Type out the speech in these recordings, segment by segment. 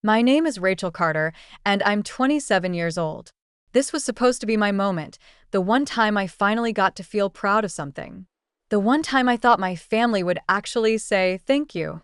My name is Rachel Carter, and I'm 27 years old. This was supposed to be my moment, the one time I finally got to feel proud of something. The one time I thought my family would actually say thank you.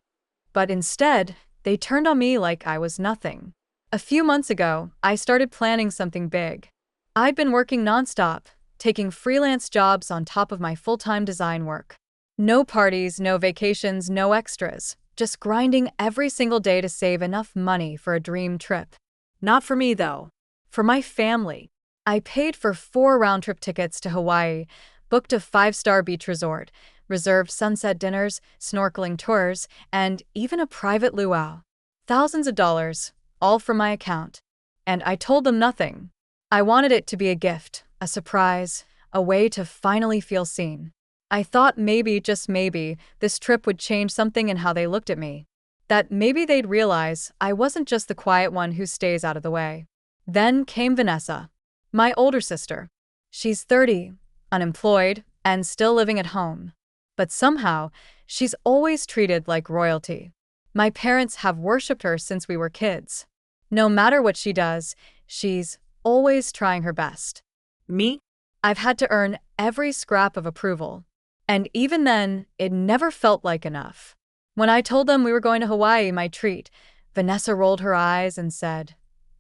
But instead, they turned on me like I was nothing. A few months ago, I started planning something big. I'd been working nonstop, taking freelance jobs on top of my full-time design work. No parties, no vacations, no extras. Just grinding every single day to save enough money for a dream trip. Not for me, though. For my family. I paid for 4 round-trip tickets to Hawaii, booked a 5-star beach resort, reserved sunset dinners, snorkeling tours, and even a private luau. Thousands of dollars, all from my account. And I told them nothing. I wanted it to be a gift, a surprise, a way to finally feel seen. I thought maybe, just maybe, this trip would change something in how they looked at me. That maybe they'd realize I wasn't just the quiet one who stays out of the way. Then came Vanessa, my older sister. She's 30, unemployed, and still living at home. But somehow, she's always treated like royalty. My parents have worshipped her since we were kids. No matter what she does, she's always trying her best. Me? I've had to earn every scrap of approval. And even then, it never felt like enough. When I told them we were going to Hawaii, my treat, Vanessa rolled her eyes and said,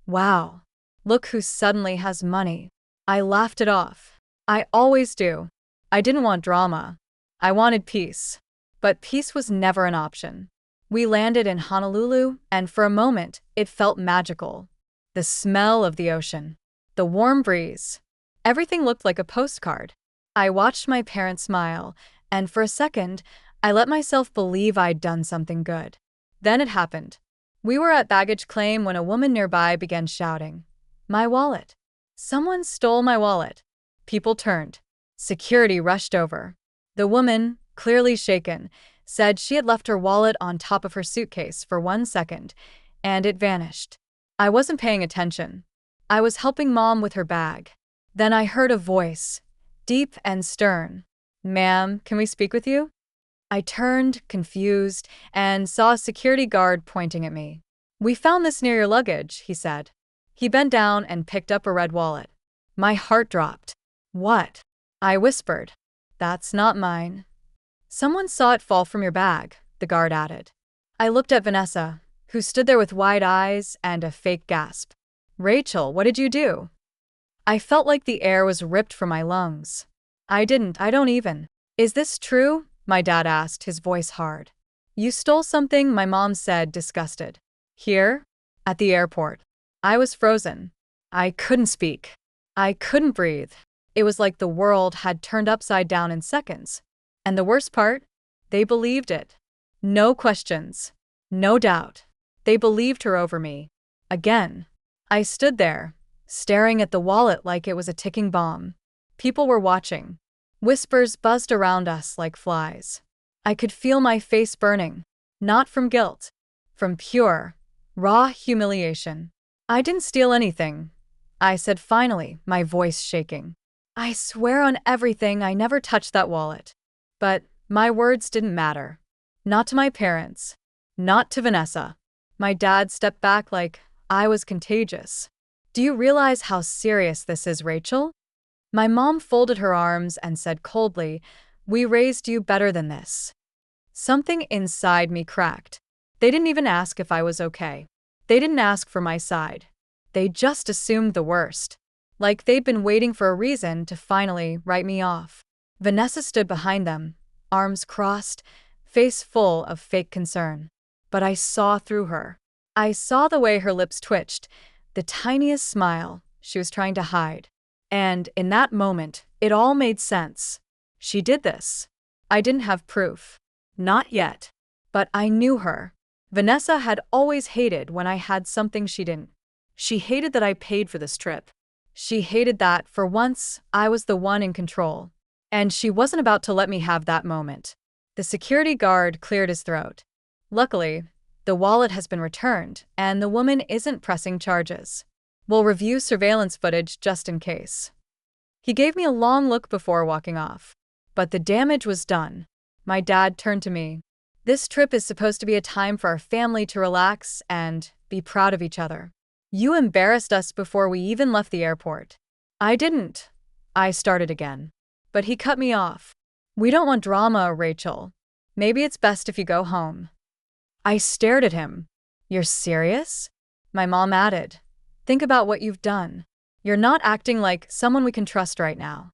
"Wow, look who suddenly has money." I laughed it off. I always do. I didn't want drama. I wanted peace. But peace was never an option. We landed in Honolulu, and for a moment, it felt magical. The smell of the ocean. The warm breeze. Everything looked like a postcard. I watched my parents smile, and for a second, I let myself believe I'd done something good. Then it happened. We were at baggage claim when a woman nearby began shouting, "My wallet!" Someone stole my wallet. People turned. Security rushed over. The woman, clearly shaken, said she had left her wallet on top of her suitcase for 1 second, and it vanished. I wasn't paying attention. I was helping Mom with her bag. Then I heard a voice, deep and stern. "Ma'am, can we speak with you?" I turned, confused, and saw a security guard pointing at me. "We found this near your luggage," he said. He bent down and picked up a red wallet. My heart dropped. "What?" I whispered. "That's not mine." "Someone saw it fall from your bag," the guard added. I looked at Vanessa, who stood there with wide eyes and a fake gasp. "Rachel, what did you do?" I felt like the air was ripped from my lungs. I don't even. "Is this true?" my dad asked, his voice hard. "You stole something," my mom said, disgusted. "Here?" "At the airport." I was frozen. I couldn't speak. I couldn't breathe. It was like the world had turned upside down in seconds. And the worst part? They believed it. No questions. No doubt. They believed her over me. Again. I stood there, staring at the wallet like it was a ticking bomb. People were watching. Whispers buzzed around us like flies. I could feel my face burning. Not from guilt. From pure, raw humiliation. "I didn't steal anything," I said finally, my voice shaking. "I swear on everything I never touched that wallet." But my words didn't matter. Not to my parents. Not to Vanessa. My dad stepped back like I was contagious. "Do you realize how serious this is, Rachel?" My mom folded her arms and said coldly, "We raised you better than this." Something inside me cracked. They didn't even ask if I was okay. They didn't ask for my side. They just assumed the worst. Like they'd been waiting for a reason to finally write me off. Vanessa stood behind them, arms crossed, face full of fake concern. But I saw through her. I saw the way her lips twitched, the tiniest smile she was trying to hide. And in that moment, it all made sense. She did this. I didn't have proof. Not yet. But I knew her. Vanessa had always hated when I had something she didn't. She hated that I paid for this trip. She hated that, for once, I was the one in control. And she wasn't about to let me have that moment. The security guard cleared his throat. "Luckily, the wallet has been returned, and the woman isn't pressing charges. We'll review surveillance footage just in case." He gave me a long look before walking off. But the damage was done. My dad turned to me. "This trip is supposed to be a time for our family to relax, and be proud of each other. You embarrassed us before we even left the airport. I didn't. I started again. But he cut me off. We don't want drama, Rachel. Maybe it's best if you go home. I stared at him. You're serious? My mom added. Think about what you've done. You're not acting like someone we can trust right now.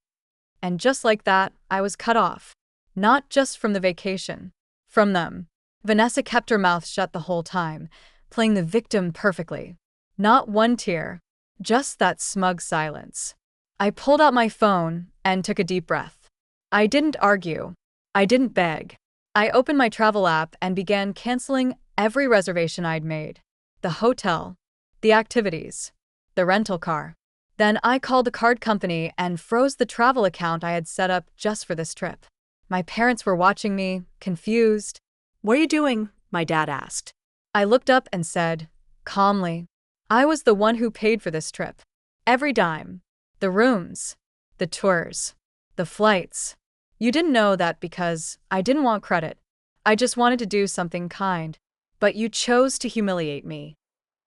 And just like that, I was cut off. Not just from the vacation. From them. Vanessa kept her mouth shut the whole time, playing the victim perfectly. Not one tear. Just that smug silence. I pulled out my phone and took a deep breath. I didn't argue. I didn't beg. I opened my travel app and began canceling every reservation I'd made. The hotel, the activities, the rental car. Then I called the card company and froze the travel account I had set up just for this trip. My parents were watching me, confused. What are you doing? My dad asked. I looked up and said, calmly, I was the one who paid for this trip. Every dime. The rooms. The tours. The flights. You didn't know that because I didn't want credit. I just wanted to do something kind. But you chose to humiliate me.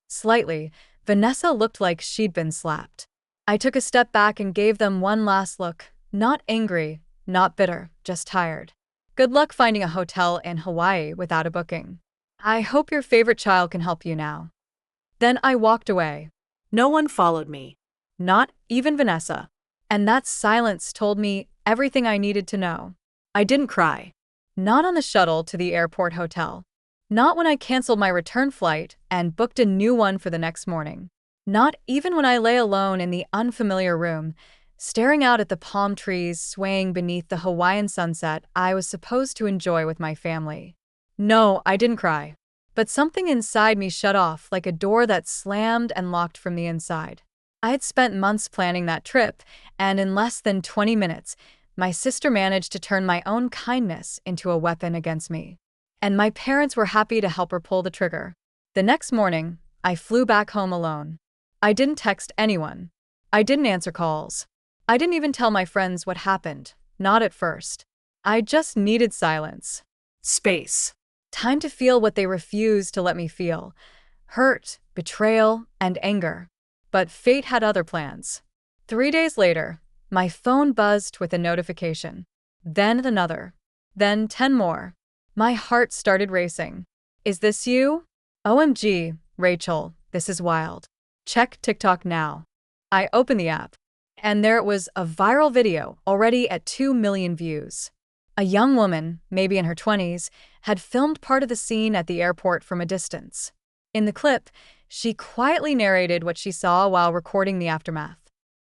Slightly, Vanessa looked like she'd been slapped. I took a step back and gave them one last look. Not angry, not bitter, just tired. Good luck finding a hotel in Hawaii without a booking. I hope your favorite child can help you now. Then I walked away. No one followed me. Not even Vanessa. And that silence told me everything I needed to know. I didn't cry. Not on the shuttle to the airport hotel. Not when I canceled my return flight and booked a new one for the next morning. Not even when I lay alone in the unfamiliar room, staring out at the palm trees swaying beneath the Hawaiian sunset I was supposed to enjoy with my family. No, I didn't cry. But something inside me shut off like a door that slammed and locked from the inside. I had spent months planning that trip, and in less than 20 minutes, my sister managed to turn my own kindness into a weapon against me. And my parents were happy to help her pull the trigger. The next morning, I flew back home alone. I didn't text anyone. I didn't answer calls. I didn't even tell my friends what happened, not at first. I just needed silence. Space. Time to feel what they refused to let me feel. Hurt, betrayal, and anger. But fate had other plans. 3 days later, my phone buzzed with a notification. Then another. Then 10 more. My heart started racing. Is this you? OMG, Rachel, this is wild. Check TikTok now. I opened the app. And there it was, a viral video already at 2 million views. A young woman, maybe in her 20s, had filmed part of the scene at the airport from a distance. In the clip, she quietly narrated what she saw while recording the aftermath.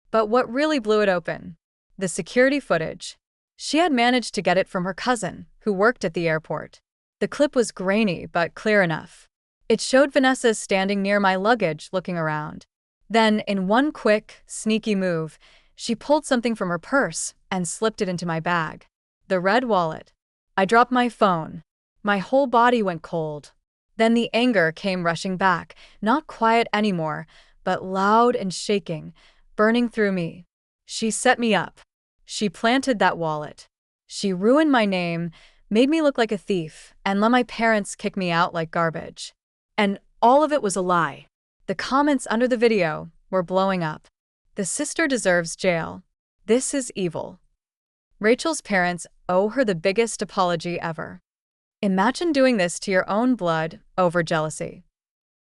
But what really blew it open? The security footage. She had managed to get it from her cousin, who worked at the airport. The clip was grainy but clear enough. It showed Vanessa standing near my luggage looking around. Then, in one quick, sneaky move, she pulled something from her purse and slipped it into my bag. The red wallet. I dropped my phone. My whole body went cold. Then the anger came rushing back, not quiet anymore, but loud and shaking, burning through me. She set me up. She planted that wallet. She ruined my name, made me look like a thief, and let my parents kick me out like garbage. And all of it was a lie. The comments under the video were blowing up. The sister deserves jail. This is evil. Rachel's parents owe her the biggest apology ever. Imagine doing this to your own blood over jealousy.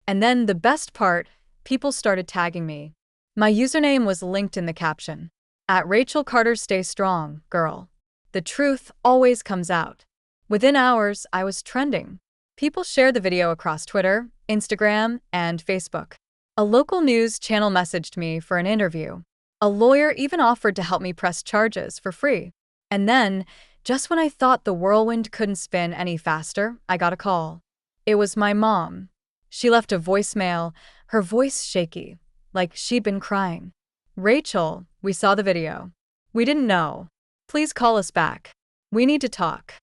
And then the best part, people started tagging me. My username was linked in the caption. At Rachel Carter, stay strong, girl. The truth always comes out. Within hours, I was trending. People shared the video across Twitter, Instagram, and Facebook. A local news channel messaged me for an interview. A lawyer even offered to help me press charges for free. And then, just when I thought the whirlwind couldn't spin any faster, I got a call. It was my mom. She left a voicemail, her voice shaky, like she'd been crying. Rachel, we saw the video. We didn't know. Please call us back. We need to talk.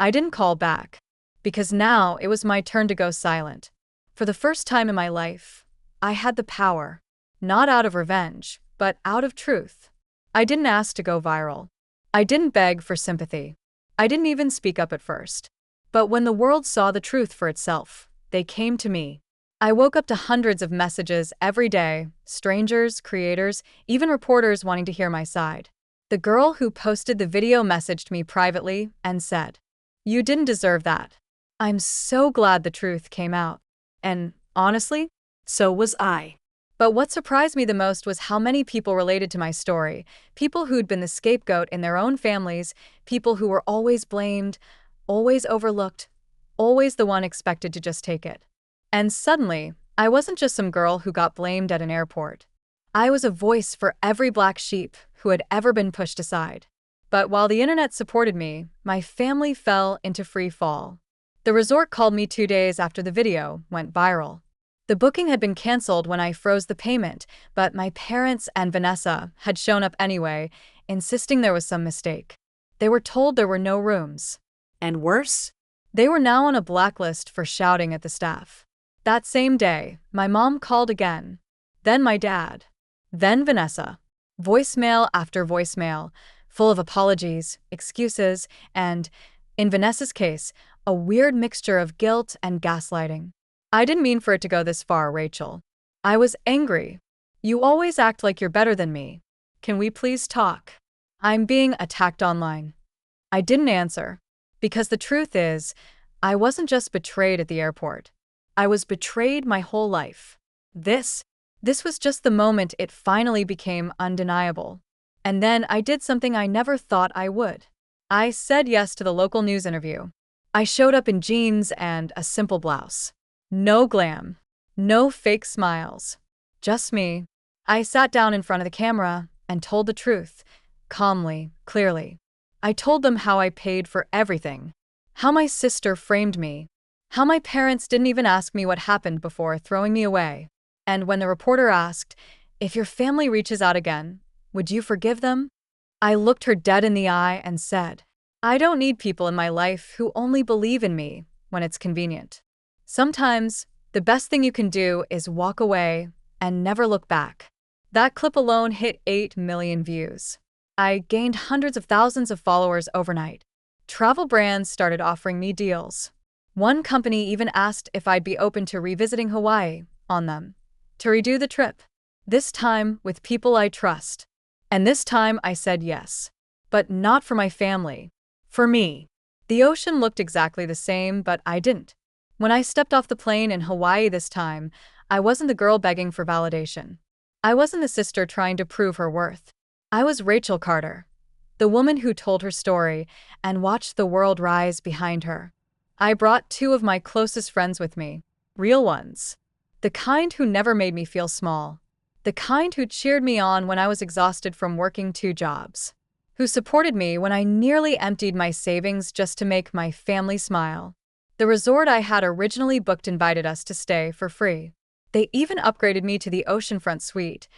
I didn't call back, because now it was my turn to go silent. For the first time in my life, I had the power, not out of revenge, but out of truth. I didn't ask to go viral. I didn't beg for sympathy. I didn't even speak up at first. But when the world saw the truth for itself, they came to me. I woke up to hundreds of messages every day, strangers, creators, even reporters wanting to hear my side. The girl who posted the video messaged me privately and said, "You didn't deserve that." I'm so glad the truth came out. And honestly, So was I. but what surprised me the most was how many people related to my story. People who'd been the scapegoat in their own families, people who were always blamed, always overlooked, always the one expected to just take it. And suddenly, I wasn't just some girl who got blamed at an airport. I was a voice for every black sheep who had ever been pushed aside. But while the internet supported me, my family fell into free fall. The resort called me 2 days after the video went viral. The booking had been canceled when I froze the payment, but my parents and Vanessa had shown up anyway, insisting there was some mistake. They were told there were no rooms. And worse? They were now on a blacklist for shouting at the staff. That same day, my mom called again. Then my dad. Then Vanessa. Voicemail after voicemail, full of apologies, excuses, and, in Vanessa's case, a weird mixture of guilt and gaslighting. I didn't mean for it to go this far, Rachel. I was angry. You always act like you're better than me. Can we please talk? I'm being attacked online. I didn't answer. Because the truth is, I wasn't just betrayed at the airport. I was betrayed my whole life. This was just the moment it finally became undeniable. And then I did something I never thought I would. I said yes to the local news interview. I showed up in jeans and a simple blouse. No glam. No fake smiles. Just me. I sat down in front of the camera and told the truth, calmly, clearly. I told them how I paid for everything. How my sister framed me. How my parents didn't even ask me what happened before throwing me away. And when the reporter asked, "If your family reaches out again, would you forgive them?" I looked her dead in the eye and said, "I don't need people in my life who only believe in me when it's convenient. Sometimes, the best thing you can do is walk away and never look back." That clip alone hit 8 million views. I gained hundreds of thousands of followers overnight. Travel brands started offering me deals. One company even asked if I'd be open to revisiting Hawaii on them, to redo the trip. This time with people I trust. And this time I said yes. But not for my family. For me. The ocean looked exactly the same, but I didn't. When I stepped off the plane in Hawaii this time, I wasn't the girl begging for validation. I wasn't the sister trying to prove her worth. I was Rachel Carter, the woman who told her story and watched the world rise behind her. I brought 2 of my closest friends with me, real ones. The kind who never made me feel small. The kind who cheered me on when I was exhausted from working 2 jobs. Who supported me when I nearly emptied my savings just to make my family smile. The resort I had originally booked invited us to stay for free. They even upgraded me to the oceanfront suite,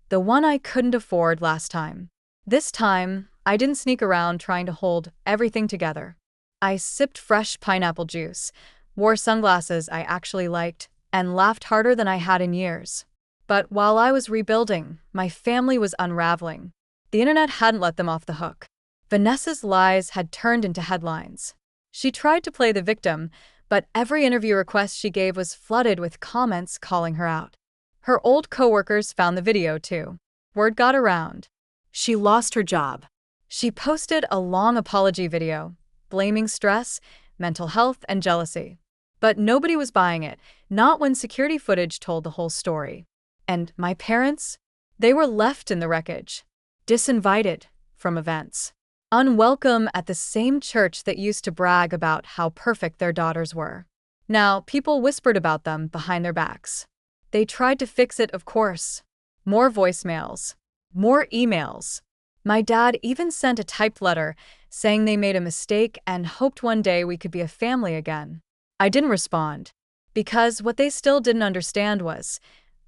the one I couldn't afford last time. This time, I didn't sneak around trying to hold everything together. I sipped fresh pineapple juice, wore sunglasses I actually liked, and laughed harder than I had in years. But while I was rebuilding, my family was unraveling. The internet hadn't let them off the hook. Vanessa's lies had turned into headlines. She tried to play the victim, but every interview request she gave was flooded with comments calling her out. Her old coworkers found the video too. Word got around. She lost her job. She posted a long apology video, blaming stress, mental health, and jealousy. But nobody was buying it, not when security footage told the whole story. And my parents? They were left in the wreckage. Disinvited from events. Unwelcome at the same church that used to brag about how perfect their daughters were. Now, people whispered about them behind their backs. They tried to fix it, of course. More voicemails. More emails. My dad even sent a typed letter saying they made a mistake and hoped one day we could be a family again. I didn't respond. Because what they still didn't understand was,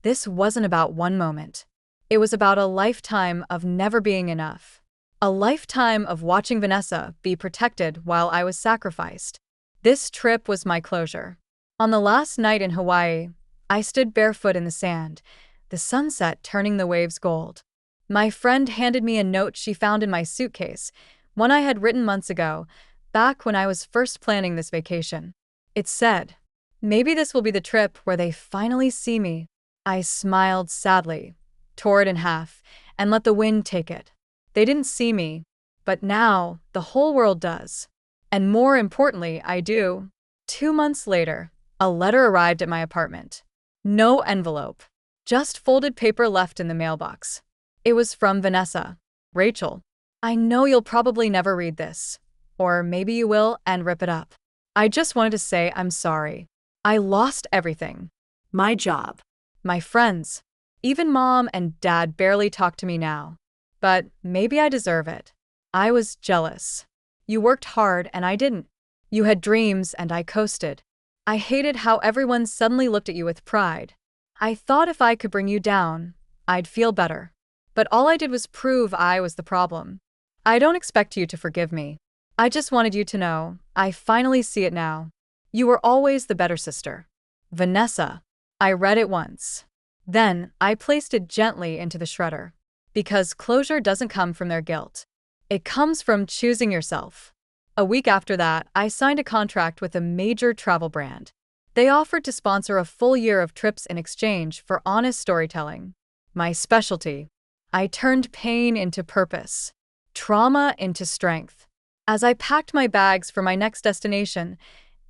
this wasn't about one moment. It was about a lifetime of never being enough. A lifetime of watching Vanessa be protected while I was sacrificed. This trip was my closure. On the last night in Hawaii, I stood barefoot in the sand, the sunset turning the waves gold. My friend handed me a note she found in my suitcase, one I had written months ago, back when I was first planning this vacation. It said, Maybe this will be the trip where they finally see me. I smiled sadly, tore it in half, and let the wind take it. They didn't see me, but now the whole world does. And more importantly, I do. 2 months later, a letter arrived at my apartment. No envelope, just folded paper left in the mailbox. It was from Vanessa. Rachel, I know you'll probably never read this. Or maybe you will and rip it up. I just wanted to say I'm sorry. I lost everything. My job. My friends. Even mom and dad barely talk to me now. But maybe I deserve it. I was jealous. You worked hard and I didn't. You had dreams and I coasted. I hated how everyone suddenly looked at you with pride. I thought if I could bring you down, I'd feel better. But all I did was prove I was the problem. I don't expect you to forgive me. I just wanted you to know, I finally see it now. You were always the better sister. Vanessa. I read it once. Then, I placed it gently into the shredder. Because closure doesn't come from their guilt. It comes from choosing yourself. A week after that, I signed a contract with a major travel brand. They offered to sponsor a full year of trips in exchange for honest storytelling. My specialty. I turned pain into purpose. Trauma into strength. As I packed my bags for my next destination,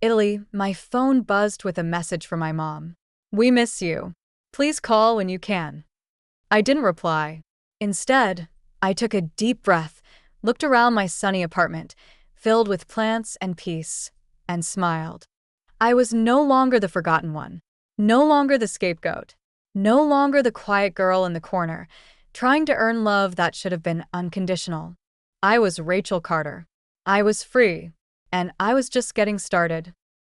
Italy, my phone buzzed with a message from my mom. We miss you. Please call when you can. I didn't reply. Instead, I took a deep breath, looked around my sunny apartment, filled with plants and peace, and smiled. I was no longer the forgotten one, no longer the scapegoat, no longer the quiet girl in the corner, trying to earn love that should have been unconditional. I was Rachel Carter. I was free, and I was just getting started.